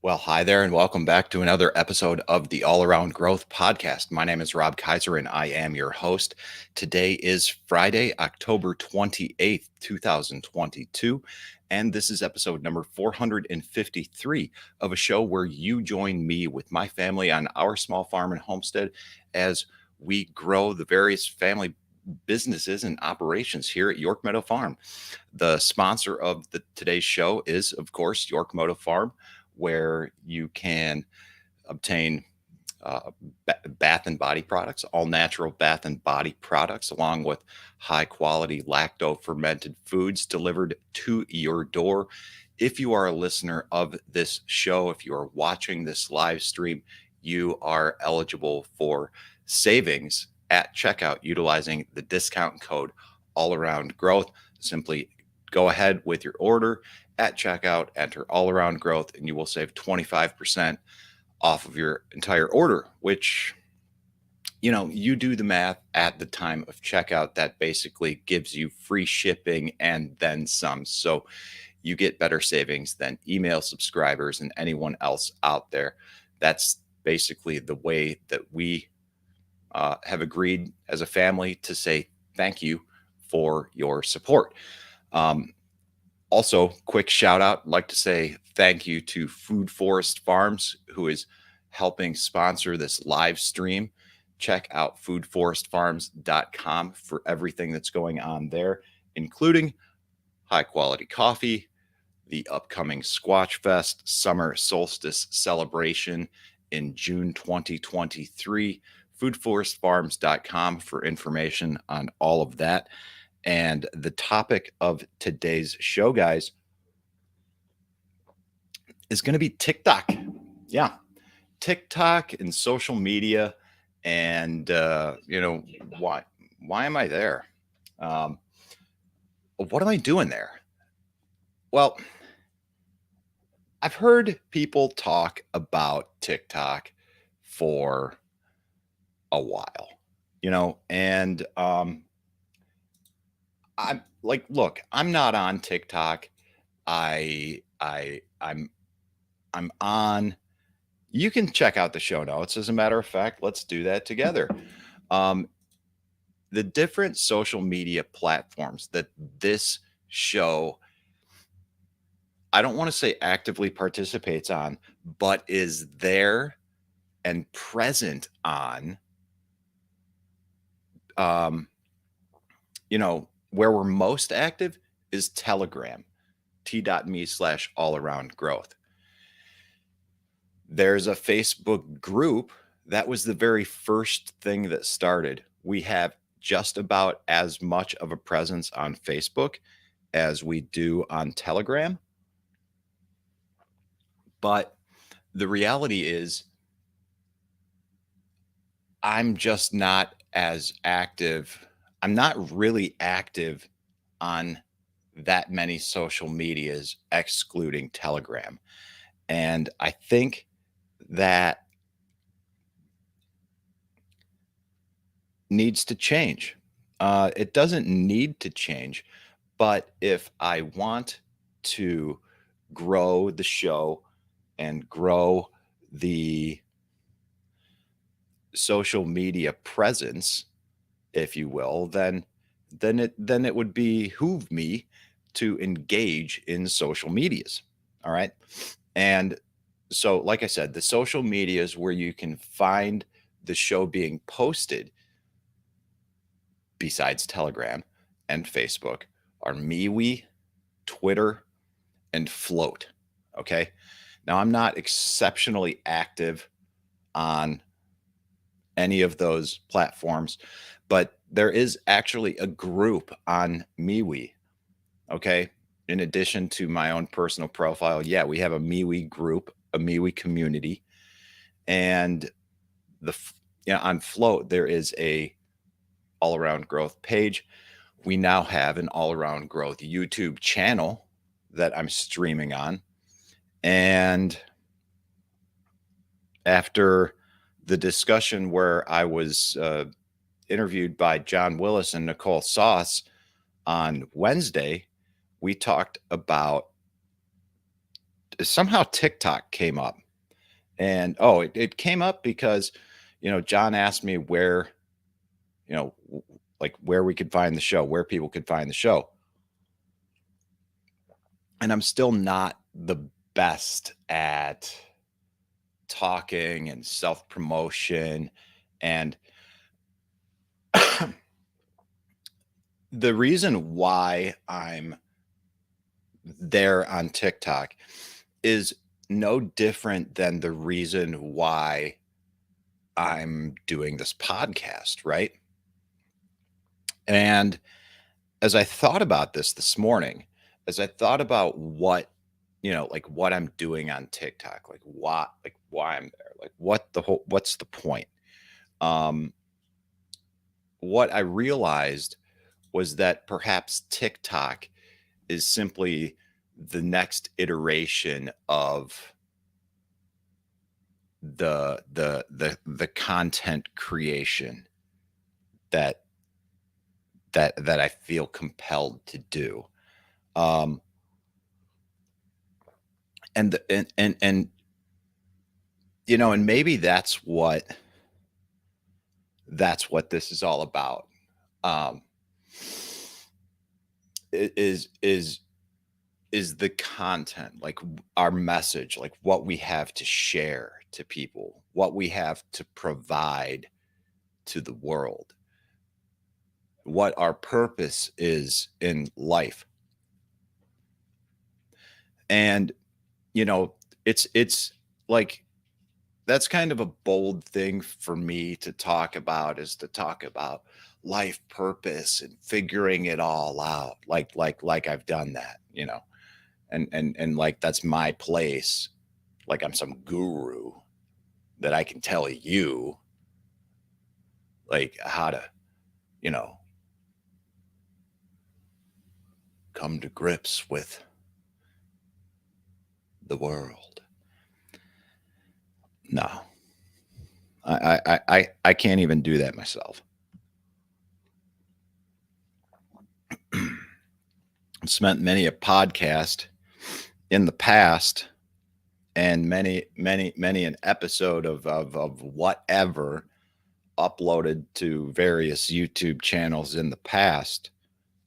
Well, hi there, and welcome back to another episode of the All Around Growth Podcast. My name is Rob Kaiser, and I am your host. Today is Friday, October 28th, 2022, and this is episode number 453 of a show where you join me with my family on our small farm and homestead as we grow the various family businesses and operations here at York Meadow Farm. The sponsor of today's show is, of course, York Meadow Farm, where you can obtain uh, bath and body products, all natural bath and body products, along with high quality lacto fermented foods delivered to your door. If you are a listener of this show, if you are watching this live stream, you are eligible for savings at checkout utilizing the discount code all around growth. Simply go ahead with your order at checkout, enter all around growth, and you will save 25% off of your entire order, which, you do the math at the time of checkout. That basically gives you free shipping and then some. So you get better savings than email subscribers and anyone else out there. That's basically the way that we have agreed as a family to say thank you for your support. Um, Also, quick shout out. I'd like to say thank you to Food Forest Farms, who is helping sponsor this live stream. Check out foodforestfarms.com for everything that's going on there, including high quality coffee, the upcoming Squatchfest summer solstice celebration in June 2023. Foodforestfarms.com for information on all of that. And the topic of today's show, guys, is going to be TikTok. Yeah, TikTok and social media. And, why am I there? Um, what am I doing there? Well, I've heard people talk about TikTok for a while, and I'm like, look, I'm not on TikTok. I'm on. You can check out the show notes. As a matter of fact, let's do that together. Um, the different social media platforms that this show, I don't want to say actively participates on, but is there and present on, um, where we're most active is Telegram, t.me/ all around growth. There's a Facebook group. That was the very first thing that started. We have just about as much of a presence on Facebook as we do on Telegram. But the reality is, I'm just not as active. I'm not really active on that many social medias, excluding Telegram. And I think that needs to change. It doesn't need to change, but if I want to grow the show and grow the social media presence, if you will, then it would behoove me to engage in social medias. All right. And so, like I said, the social medias where you can find the show being posted besides Telegram and Facebook are MeWe, Twitter, and Float. Okay. Now, I'm not exceptionally active on any of those platforms, but there is actually a group on MeWe. Okay. In addition to my own personal profile, yeah, we have a MeWe group, a MeWe community. And on Float, there is a all around growth page. We now have an all around growth YouTube channel that I'm streaming on. And after the discussion where I was interviewed by John Willis and Nicole Sauce on Wednesday, we talked about somehow TikTok came up. And it came up because, John asked me where, like where we could find the show, where people could find the show. And I'm still not the best at talking and self promotion. And the reason why I'm there on TikTok is no different than the reason why I'm doing this podcast, right? And as I thought about this morning, as I thought about what, like what I'm doing on TikTok, like why I'm there, like what's the point? Um, what I realized was that perhaps TikTok is simply the next iteration of the content creation that that I feel compelled to do. Um, and the, and and maybe that's what this is all about. Um, is is the content, like our message, like what we have to share to people, what we have to provide to the world, what our purpose is in life. And you know it's like that's kind of a bold thing for me to talk about, is to talk about life purpose and figuring it all out, like I've done that, and like that's my place, like I'm some guru that I can tell you like how to, you know, come to grips with the world. No, I can't even do that myself. I've spent many a podcast in the past and many an episode of whatever uploaded to various YouTube channels in the past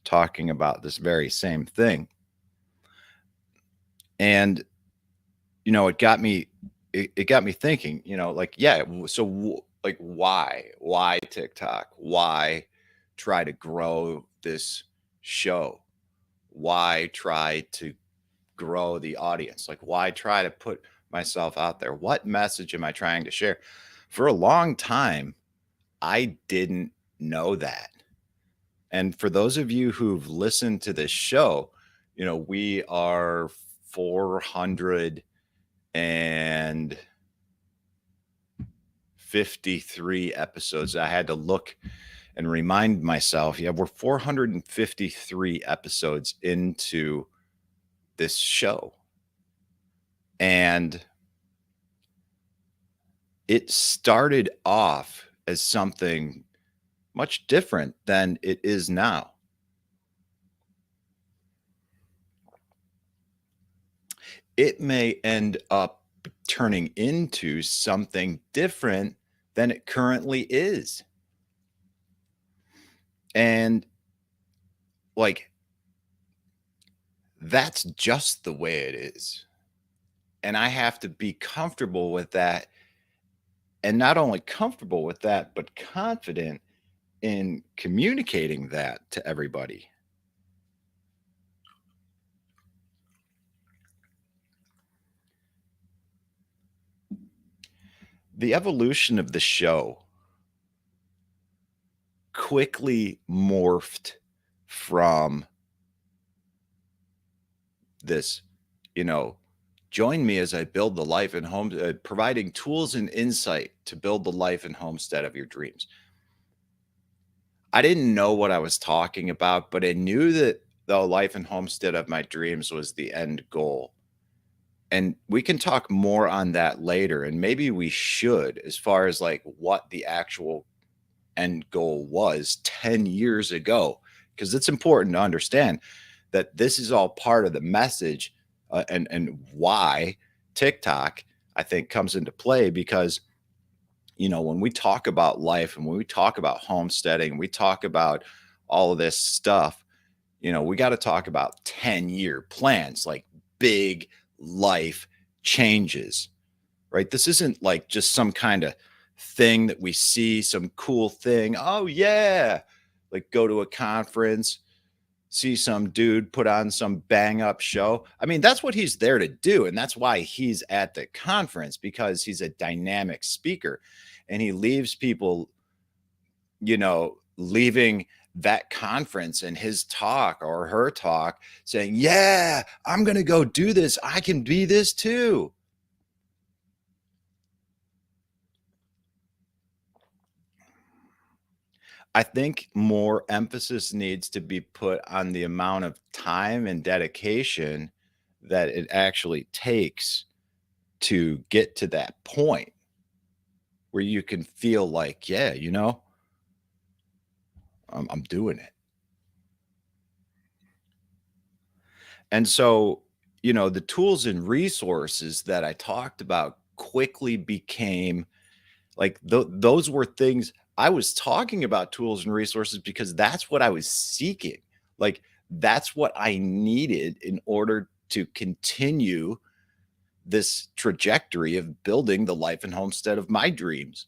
talking about this very same thing. And it got me it got me thinking, like, yeah, so like why TikTok? Why try to grow this show? Why try to grow the audience? Like, why try to put myself out there? What message am I trying to share? For a long time, I didn't know that. And for those of you who've listened to this show, we are 453 episodes. I had to look and remind myself, yeah, we're 453 episodes into this show. And it started off as something much different than it is now. It may end up turning into something different than it currently is. And like, that's just the way it is. And I have to be comfortable with that. And not only comfortable with that, but confident in communicating that to everybody. The evolution of the show quickly morphed from this, join me as I build the life and home, providing tools and insight to build the life and homestead of your dreams. I didn't know what I was talking about, but I knew that the life and homestead of my dreams was the end goal. And we can talk more on that later. And maybe we should, as far as like what the actual end goal was 10 years ago, because it's important to understand that this is all part of the message and why TikTok, I think, comes into play because, when we talk about life and when we talk about homesteading, we talk about all of this stuff, we got to talk about 10-year plans, like big life changes, right? This isn't like just some kind of thing that we see, some cool thing. Oh, yeah. Like go to a conference, see some dude put on some bang up show. I mean, that's what he's there to do. And that's why he's at the conference, because he's a dynamic speaker and he leaves people, leaving that conference and his talk or her talk saying, yeah, I'm going to go do this. I can be this too. I think more emphasis needs to be put on the amount of time and dedication that it actually takes to get to that point where you can feel like, yeah, I'm doing it. And so, the tools and resources that I talked about quickly became like those were things I was talking about, tools and resources, because that's what I was seeking. Like that's what I needed in order to continue this trajectory of building the life and homestead of my dreams.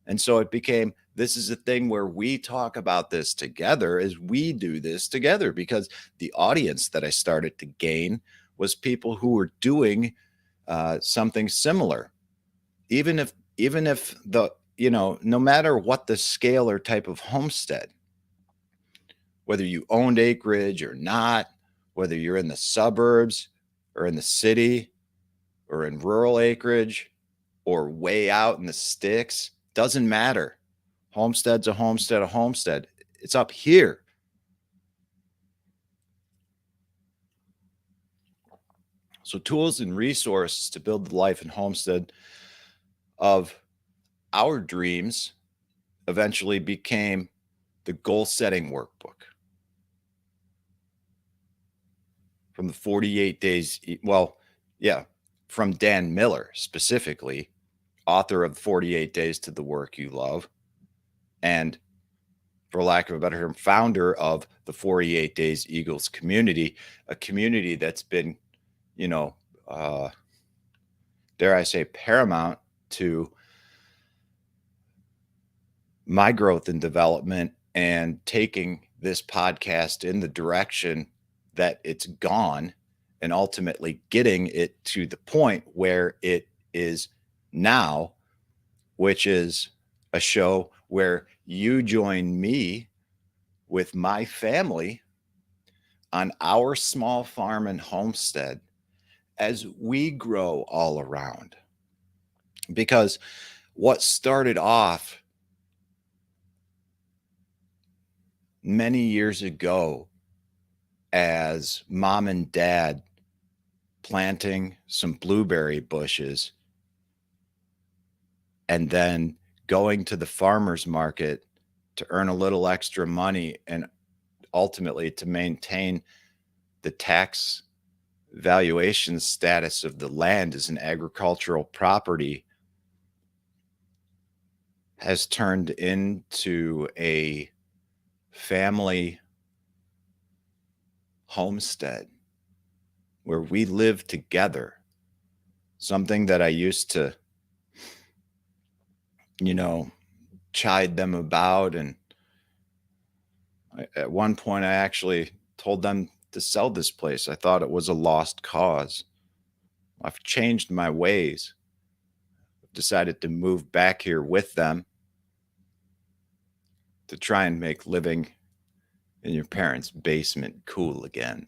And so it became, this is a thing where we talk about this together as we do this together, because the audience that I started to gain was people who were doing something similar. Even if the, no matter what the scale or type of homestead, whether you owned acreage or not, whether you're in the suburbs or in the city or in rural acreage or way out in the sticks, doesn't matter. Homestead's a homestead, a homestead. It's up here. So tools and resources to build the life and homestead of our dreams eventually became the goal setting workbook from the 48 days. Well, yeah, from Dan Miller specifically, author of 48 Days to the Work You Love, and for lack of a better term, founder of the 48 Days Eagles community, a community that's been, you know, dare I say, paramount to my growth and development and taking this podcast in the direction that it's gone and ultimately getting it to the point where it is now, which is a show where you join me with my family on our small farm and homestead as we grow all around. Because what started off many years ago as mom and dad planting some blueberry bushes and then going to the farmer's market to earn a little extra money and ultimately to maintain the tax valuation status of the land as an agricultural property has turned into a family homestead where we live together. Something that I used to, chide them about. And at one point, I actually told them to sell this place. I thought it was a lost cause. I've changed my ways. I've decided to move back here with them to try and make living in your parents' basement cool again.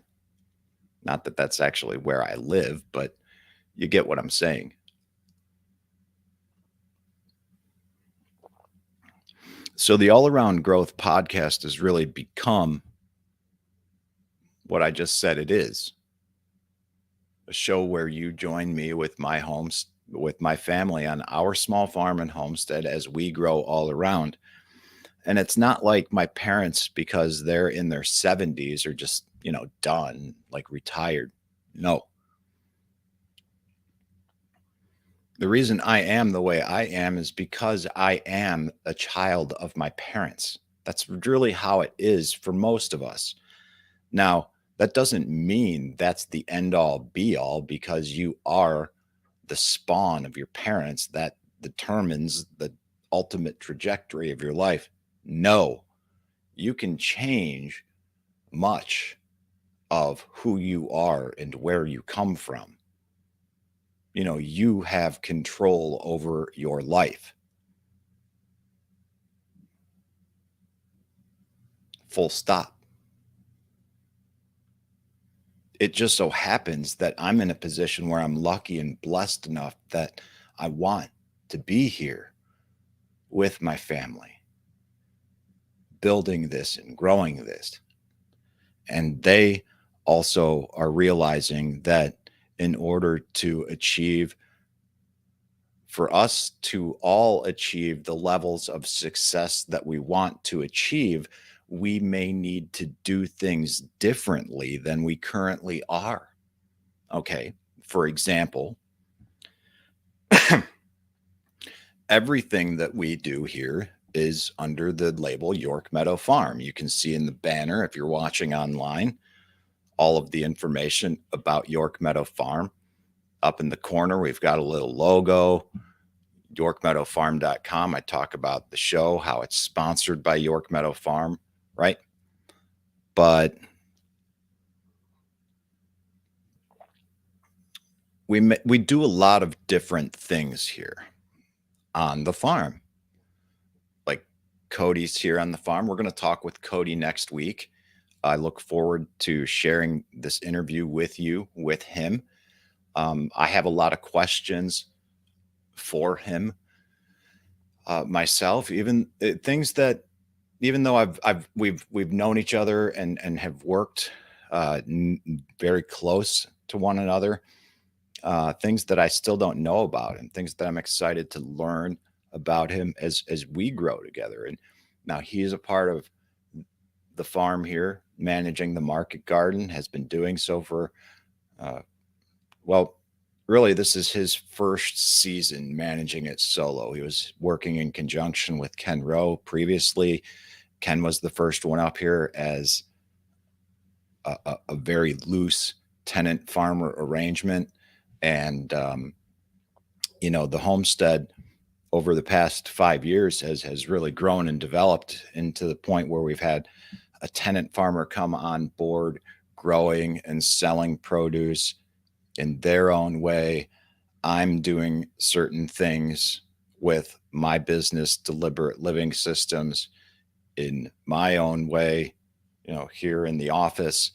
Not that that's actually where I live, but you get what I'm saying. So the All Around Growth podcast has really become what I just said it is. A show where you join me with with my family on our small farm and homestead as we grow all around. And it's not like my parents, because they're in their 70s, are just, done, like retired. No. The reason I am the way I am is because I am a child of my parents. That's really how it is for most of us. Now, that doesn't mean that's the end all be all, because you are the spawn of your parents that determines the ultimate trajectory of your life. No, you can change much of who you are and where you come from. You have control over your life. Full stop. It just so happens that I'm in a position where I'm lucky and blessed enough that I want to be here with my family, building this and growing this. And they also are realizing that in order to achieve, for us to all achieve the levels of success that we want to achieve, we may need to do things differently than we currently are. Okay. For example, everything that we do here is under the label York Meadow Farm. You can see in the banner, if you're watching online, all of the information about York Meadow Farm. Up in the corner, we've got a little logo, yorkmeadowfarm.com. I talk about the show, how it's sponsored by York Meadow Farm, right? But we do a lot of different things here on the farm. Like Cody's here on the farm. We're going to talk with Cody next week. I look forward to sharing this interview with you, with him. I have a lot of questions for him myself, even things that, even though we've known each other and have worked very close to one another, things that I still don't know about, and things that I'm excited to learn about him as we grow together. And now he is a part of the farm here, managing the market garden, has been doing so for well, really, this is his first season managing it solo. He was working in conjunction with Ken Rowe previously. Ken was the first one up here as a very loose tenant farmer arrangement. And, the homestead over the past 5 years has really grown and developed into the point where we've had a tenant farmer come on board, growing and selling produce in their own way. I'm doing certain things with my business, Deliberate Living Systems, in my own way, here in the office.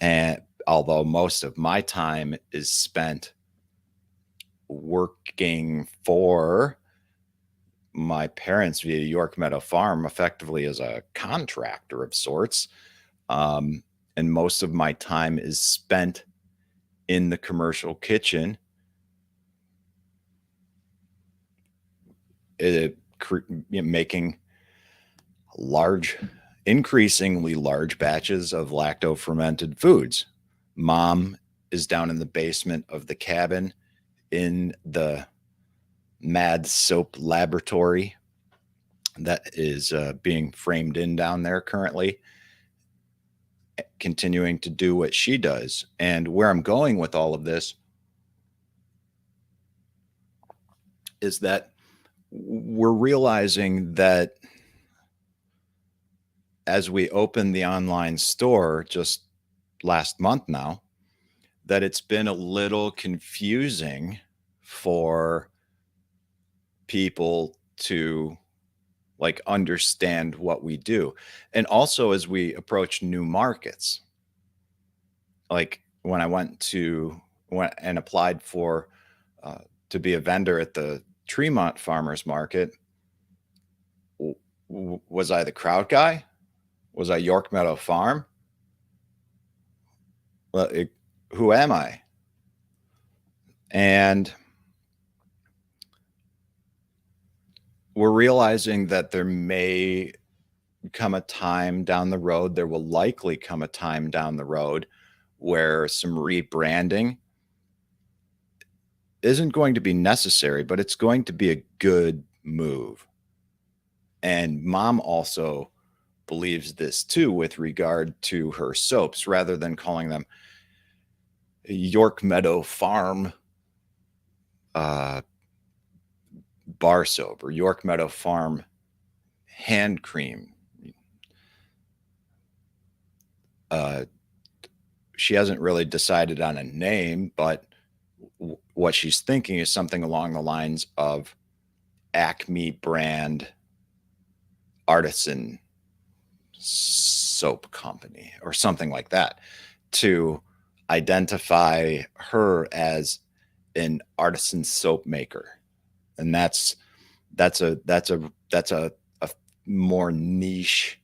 And although most of my time is spent working for my parents via York Meadow Farm, effectively as a contractor of sorts, and most of my time is spent in the commercial kitchen, making increasingly large batches of lacto fermented foods. Mom is down in the basement of the cabin in the Mad Soap laboratory that is being framed in down there currently, continuing to do what she does. And where I'm going with all of this is that we're realizing that as we open the online store just last month now, that it's been a little confusing for people to understand what we do. And also as we approach new markets, like when I went and applied for to be a vendor at the Tremont Farmers Market, was I the Kraut guy? Was I York Meadow Farm? Well, who am I? And we're realizing that there may come a time down the road, there will likely come a time down the road where some rebranding isn't going to be necessary, but it's going to be a good move. And mom also believes this too with regard to her soaps, rather than calling them York Meadow Farm bar soap or York Meadow Farm hand cream. She hasn't really decided on a name, but what she's thinking is something along the lines of Acme brand artisan soap company or something like that, to identify her as an artisan soap maker. And that's a more niche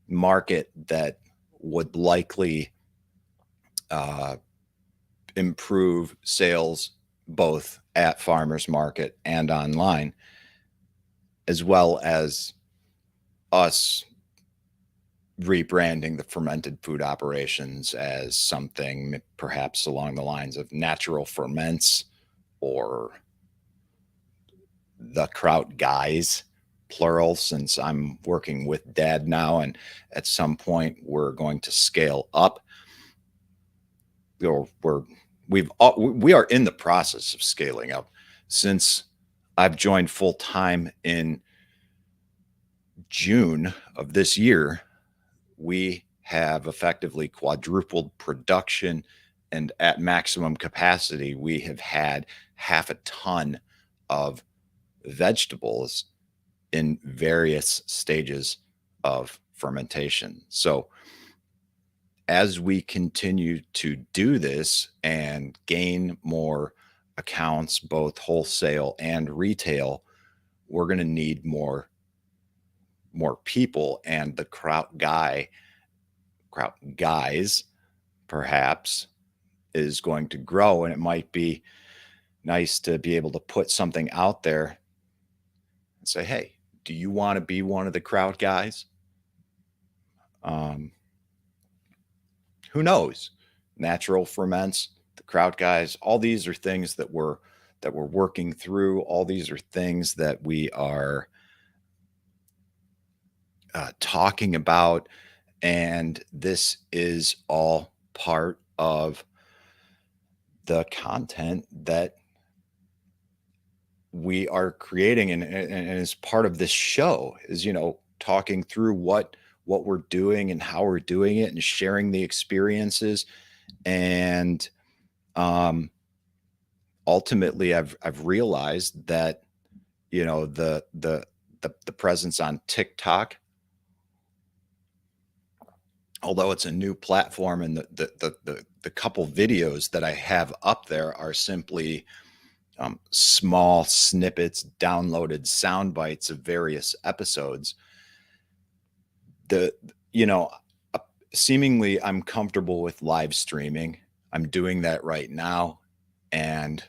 market that would likely improve sales both at farmers market and online, as well as us rebranding the fermented food operations as something perhaps along the lines of natural ferments or the Kraut Guys, plural, since I'm working with Dad now, and at some point we're going to scale up. We are in the process of scaling up. Since I've joined full time in June of this year, we have effectively quadrupled production, and at maximum capacity, we have had half a ton of vegetables in various stages of fermentation. So as we continue to do this and gain more accounts, both wholesale and retail, we're going to need more people, and the Kraut Guys perhaps is going to grow. And it might be nice to be able to put something out there and say, hey, do you want to be one of the Kraut Guys? Who knows? Natural ferments, the Kraut Guys, all these are things that we're working through. All these are things that we are talking about, and this is all part of the content that we are creating, and as part of this show is, talking through what we're doing and how we're doing it and sharing the experiences. And ultimately I've realized that, the presence on TikTok, although it's a new platform, and the couple videos that I have up there are simply small snippets, downloaded sound bites of various episodes. Seemingly I'm comfortable with live streaming. I'm doing that right now. And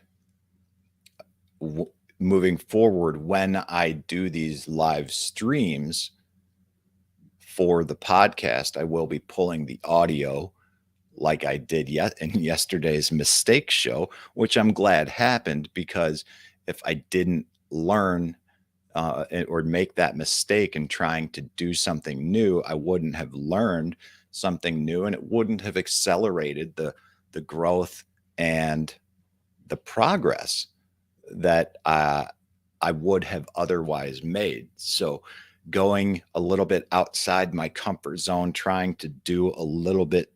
moving forward, when I do these live streams for the podcast, I will be pulling the audio like I did in yesterday's mistake show, which I'm glad happened, because if I didn't learn or make that mistake in trying to do something new, I wouldn't have learned something new, and it wouldn't have accelerated the growth and the progress that I would have otherwise made. So going a little bit outside my comfort zone, trying to do a little bit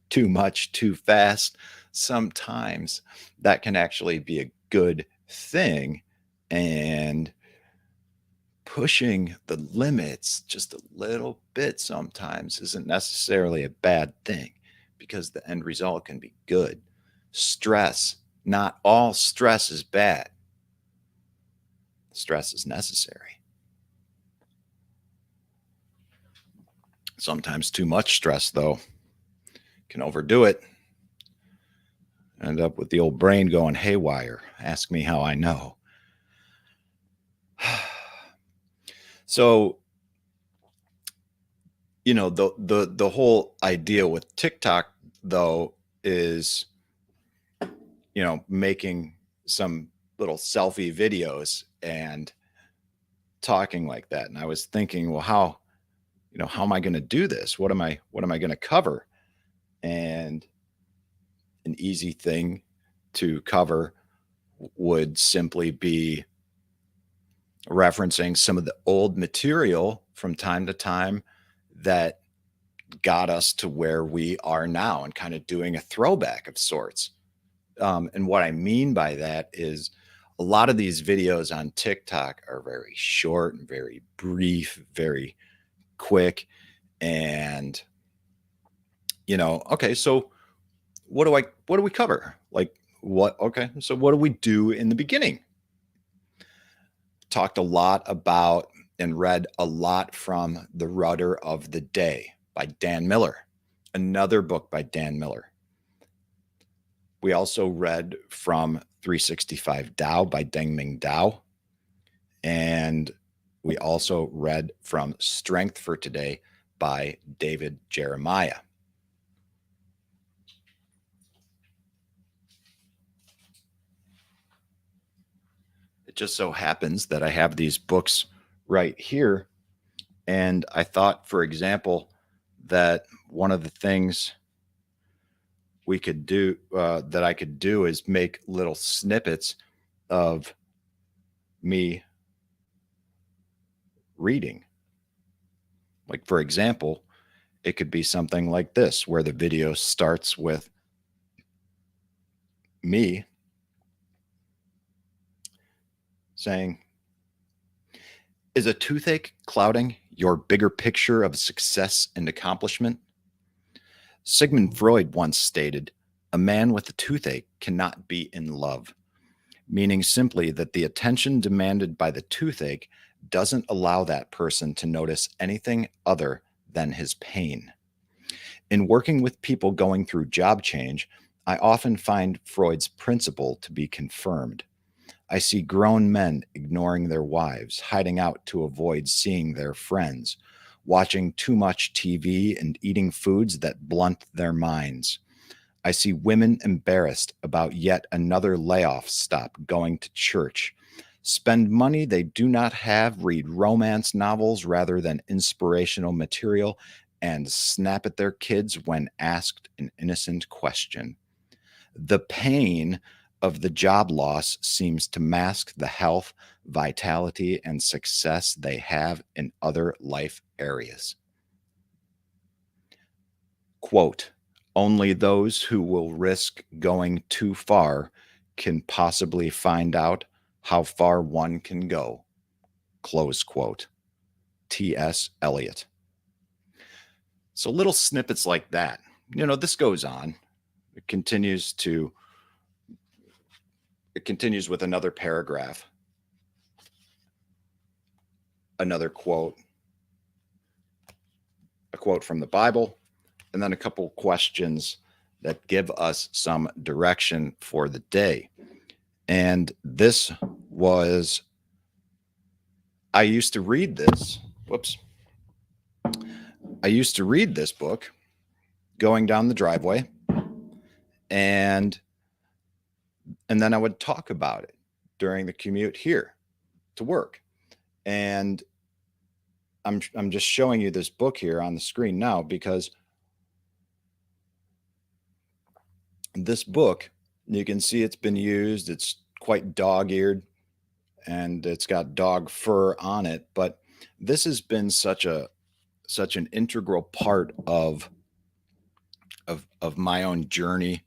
too much too fast, sometimes that can actually be a good thing. And pushing the limits just a little bit sometimes isn't necessarily a bad thing, because the end result can be good. Stress, not all stress is bad. Stress is necessary. Sometimes too much stress, though, can overdo it. End up with the old brain going haywire. Ask me how I know. So, the whole idea with TikTok, though, is, making some little selfie videos and talking like that. And I was thinking, well, how am I going to do this? What am I going to cover? And an easy thing to cover would simply be referencing some of the old material from time to time that got us to where we are now, and kind of doing a throwback of sorts. And what I mean by that is a lot of these videos on TikTok are very short and very brief, very quick. And, okay, so what do we cover? Like what? Okay. So what do we do in the beginning? Talked a lot about and read a lot from The Rudder of the Day by Dan Miller, another book by Dan Miller. We also read from 365 Tao by Deng-Ming Dao. And we also read from Strength for Today by David Jeremiah. It just so happens that I have these books right here. And I thought, for example, that one of the things we could do, that I could do, is make little snippets of me reading. Like, for example, it could be something like this, where the video starts with me saying, "Is a toothache clouding your bigger picture of success and accomplishment?" Sigmund Freud once stated, "A man with a toothache cannot be in love," meaning simply that the attention demanded by the toothache doesn't allow that person to notice anything other than his pain. In working with people going through job change, I often find Freud's principle to be confirmed. I see grown men ignoring their wives, hiding out to avoid seeing their friends, watching too much TV and eating foods that blunt their minds. I see women embarrassed about yet another layoff stop going to church, spend money they do not have, read romance novels rather than inspirational material, and snap at their kids when asked an innocent question. The pain of the job loss seems to mask the health, vitality, and success they have in other life areas. Quote, "Only those who will risk going too far can possibly find out how far one can go." Close quote. T.S. Eliot. So little snippets like that. This goes on. It continues with another paragraph, another quote, a quote from the Bible, and then a couple questions that give us some direction for the day. And I used to read this. I used to read this book going down the driveway, and then I would talk about it during the commute here to work. And I'm just showing you this book here on the screen now, because this book, you can see it's been used. It's quite dog-eared and it's got dog fur on it. But this has been such an integral part of my own journey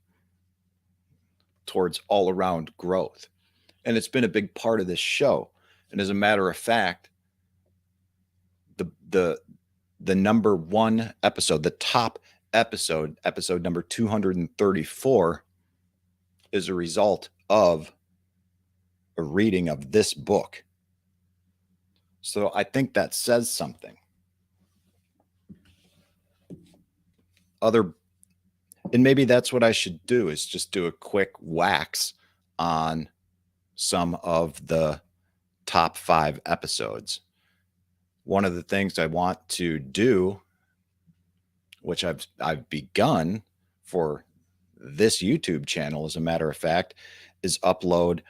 towards all around growth. And it's been a big part of this show. And as a matter of fact, the number one episode, the top episode number 234, is a result of a reading of this book. So I think that says something. And maybe that's what I should do, is just do a quick wax on some of the top 5 episodes. One of the things I want to do, which I've begun for this YouTube channel, as a matter of fact, is upload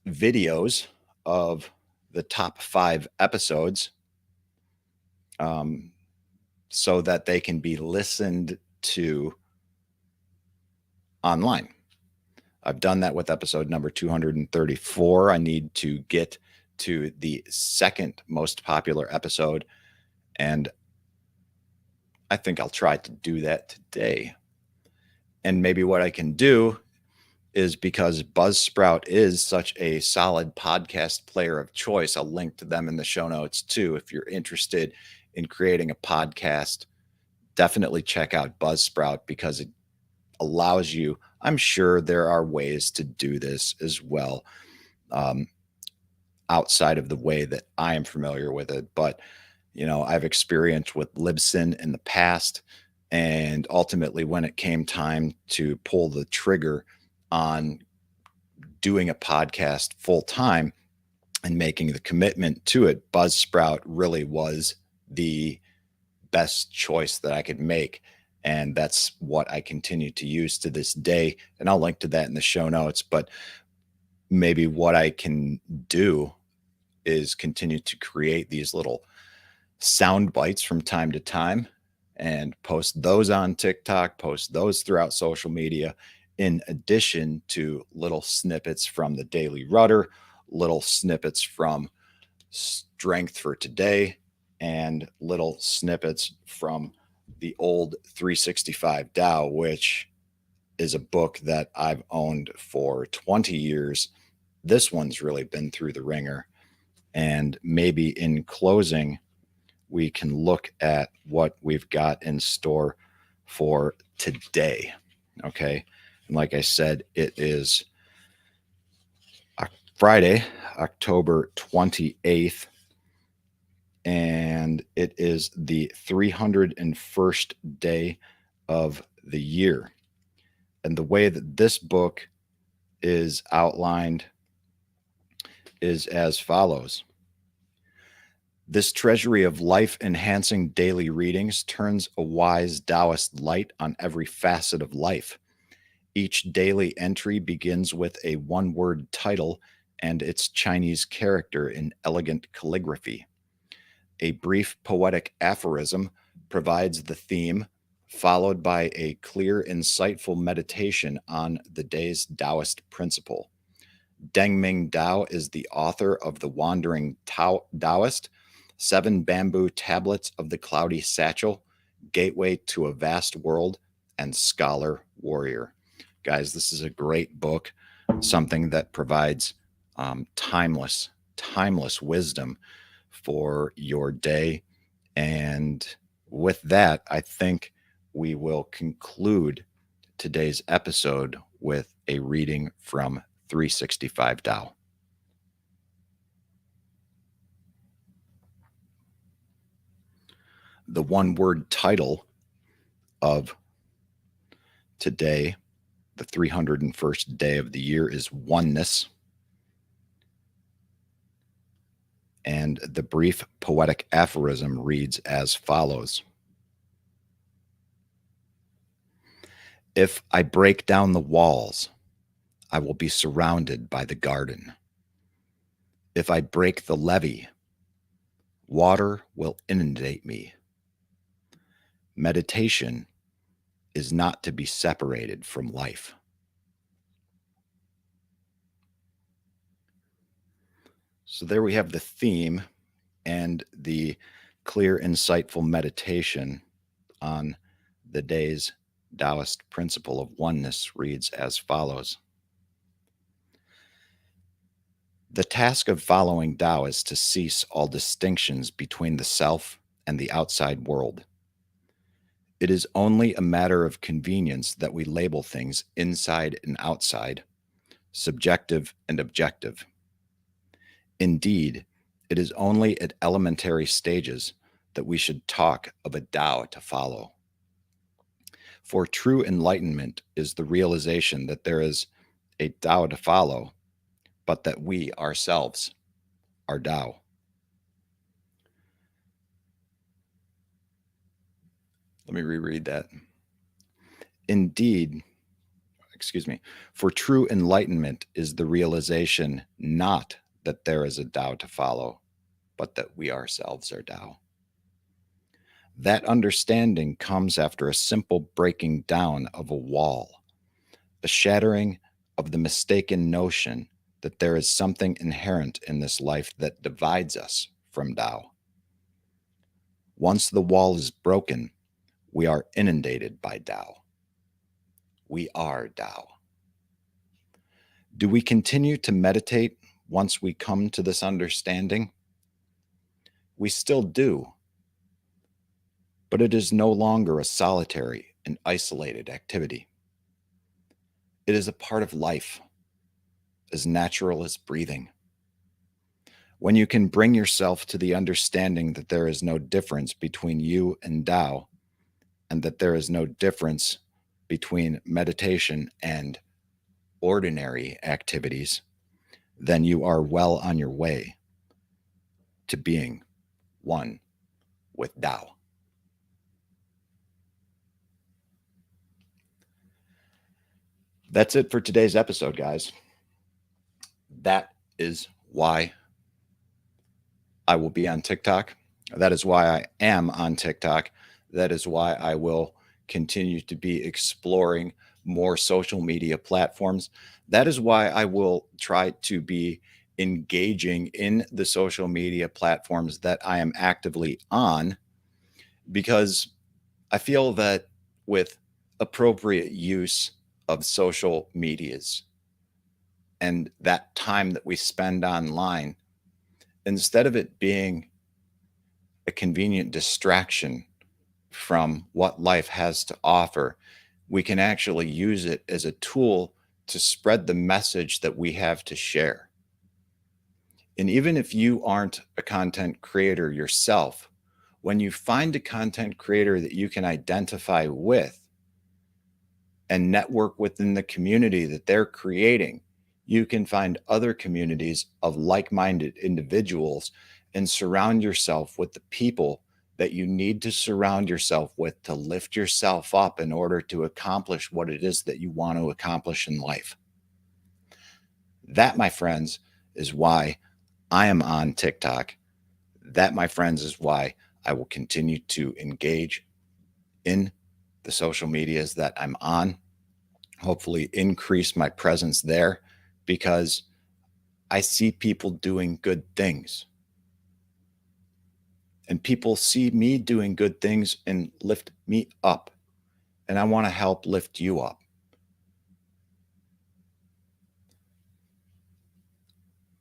videos of the top 5 episodes so that they can be listened to online. I've done that with episode number 234. I need to get to the second most popular episode, and I think I'll try to do that today. And maybe what I can do is, because Buzzsprout is such a solid podcast player of choice, I'll link to them in the show notes too. If you're interested in creating a podcast, definitely check out Buzzsprout, because it allows you, I'm sure there are ways to do this as well, outside of the way that I am familiar with it. But, I've experienced with Libsyn in the past. And ultimately, when it came time to pull the trigger on doing a podcast full time and making the commitment to it, Buzzsprout really was the best choice that I could make. And that's what I continue to use to this day. And I'll link to that in the show notes. But maybe what I can do is continue to create these little sound bites from time to time and post those on TikTok, post those throughout social media, in addition to little snippets from the Daily Rudder, little snippets from Strength for Today, and little snippets from the old 365 Tao, which is a book that I've owned for 20 years. This one's really been through the ringer. And maybe in closing, we can look at what we've got in store for today. Okay. And like I said, it is Friday, October 28th, and it is the 301st day of the year. And the way that this book is outlined is as follows. This treasury of life-enhancing daily readings turns a wise Taoist light on every facet of life. Each daily entry begins with a one-word title and its Chinese character in elegant calligraphy. A brief poetic aphorism provides the theme, followed by a clear, insightful meditation on the day's Taoist principle. Dengming Dao is the author of The Wandering Taoist, 7 Bamboo Tablets of the Cloudy Satchel, Gateway to a Vast World, and Scholar Warrior. Guys, this is a great book, something that provides timeless wisdom for your day. And with that, I think we will conclude today's episode with a reading from 365 Tao. The one-word title of today, the 301st day of the year, is oneness. And the brief poetic aphorism reads as follows. If I break down the walls, I will be surrounded by the garden. If I break the levee, water will inundate me. Meditation is not to be separated from life. So there we have the theme and the clear, insightful meditation on the day's Taoist principle of oneness reads as follows. The task of following Tao is to cease all distinctions between the self and the outside world. It is only a matter of convenience that we label things inside and outside, subjective and objective. Indeed, it is only at elementary stages that we should talk of a Tao to follow. For true enlightenment is the realization that there is a Tao to follow, but that we ourselves are Tao. Let me reread that. Indeed, excuse me, for true enlightenment is the realization not that there is a Tao to follow, but that we ourselves are Tao. That understanding comes after a simple breaking down of a wall, a shattering of the mistaken notion that there is something inherent in this life that divides us from Tao. Once the wall is broken, we are inundated by Tao. We are Tao. Do we continue to meditate once we come to this understanding? We still do, but it is no longer a solitary and isolated activity. It is a part of life, as natural as breathing. When you can bring yourself to the understanding that there is no difference between you and Tao, and that there is no difference between meditation and ordinary activities, then you are well on your way to being one with Tao. That's it for today's episode, guys. That is why I will be on TikTok. That is why I am on TikTok. That is why I will continue to be exploring more social media platforms. That is why I will try to be engaging in the social media platforms that I am actively on, because I feel that with appropriate use of social medias and that time that we spend online, instead of it being a convenient distraction from what life has to offer, we can actually use it as a tool to spread the message that we have to share. And even if you aren't a content creator yourself, when you find a content creator that you can identify with and network within the community that they're creating, you can find other communities of like-minded individuals and surround yourself with the people that you need to surround yourself with to lift yourself up in order to accomplish what it is that you want to accomplish in life. That, my friends, is why I am on TikTok. That, my friends, is why I will continue to engage in the social medias that I'm on, hopefully increase my presence there, because I see people doing good things. And people see me doing good things and lift me up. And I want to help lift you up.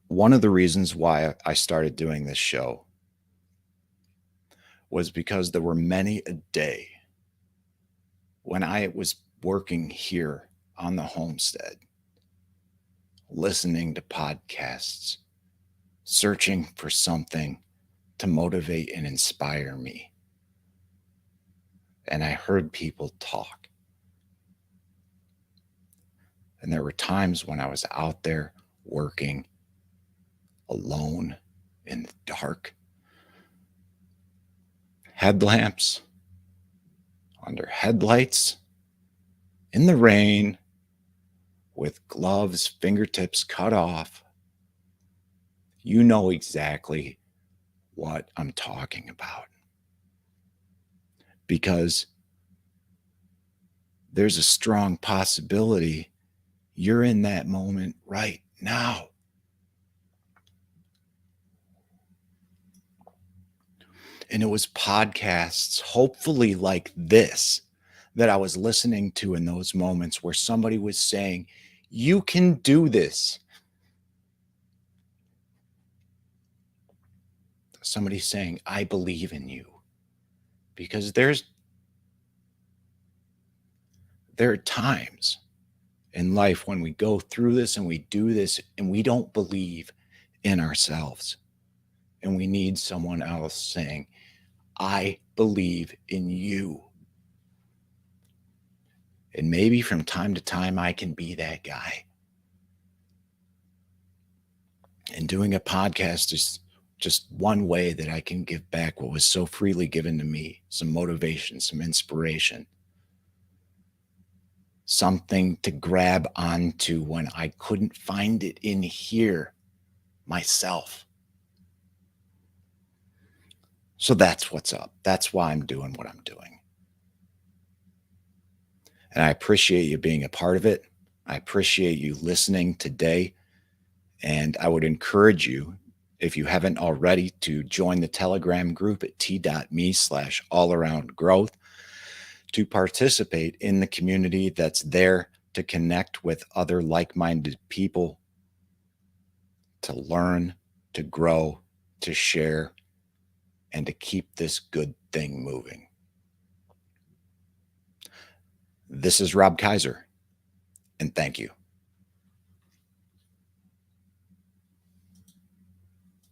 One of the reasons why I started doing this show was because there were many a day when I was working here on the homestead, listening to podcasts, searching for something to motivate and inspire me. And I heard people talk. And there were times when I was out there working alone in the dark, headlamps, under headlights, in the rain, with gloves, fingertips cut off. You know exactly what I'm talking about. Because there's a strong possibility you're in that moment right now. And it was podcasts, hopefully like this, that I was listening to in those moments where somebody was saying, you can do this. Somebody saying, I believe in you. Because there are times in life when we go through this and we do this and we don't believe in ourselves. And we need someone else saying, I believe in you. And maybe from time to time, I can be that guy. And doing a podcast is just one way that I can give back what was so freely given to me, some motivation, some inspiration, something to grab onto when I couldn't find it in here myself. So that's what's up. That's why I'm doing what I'm doing. And I appreciate you being a part of it. I appreciate you listening today. And I would encourage you, if you haven't already, to join the Telegram group at t.me/allaroundgrowth to participate in the community that's there to connect with other like-minded people, to learn, to grow, to share, and to keep this good thing moving. This is Rob Kaiser, and thank you.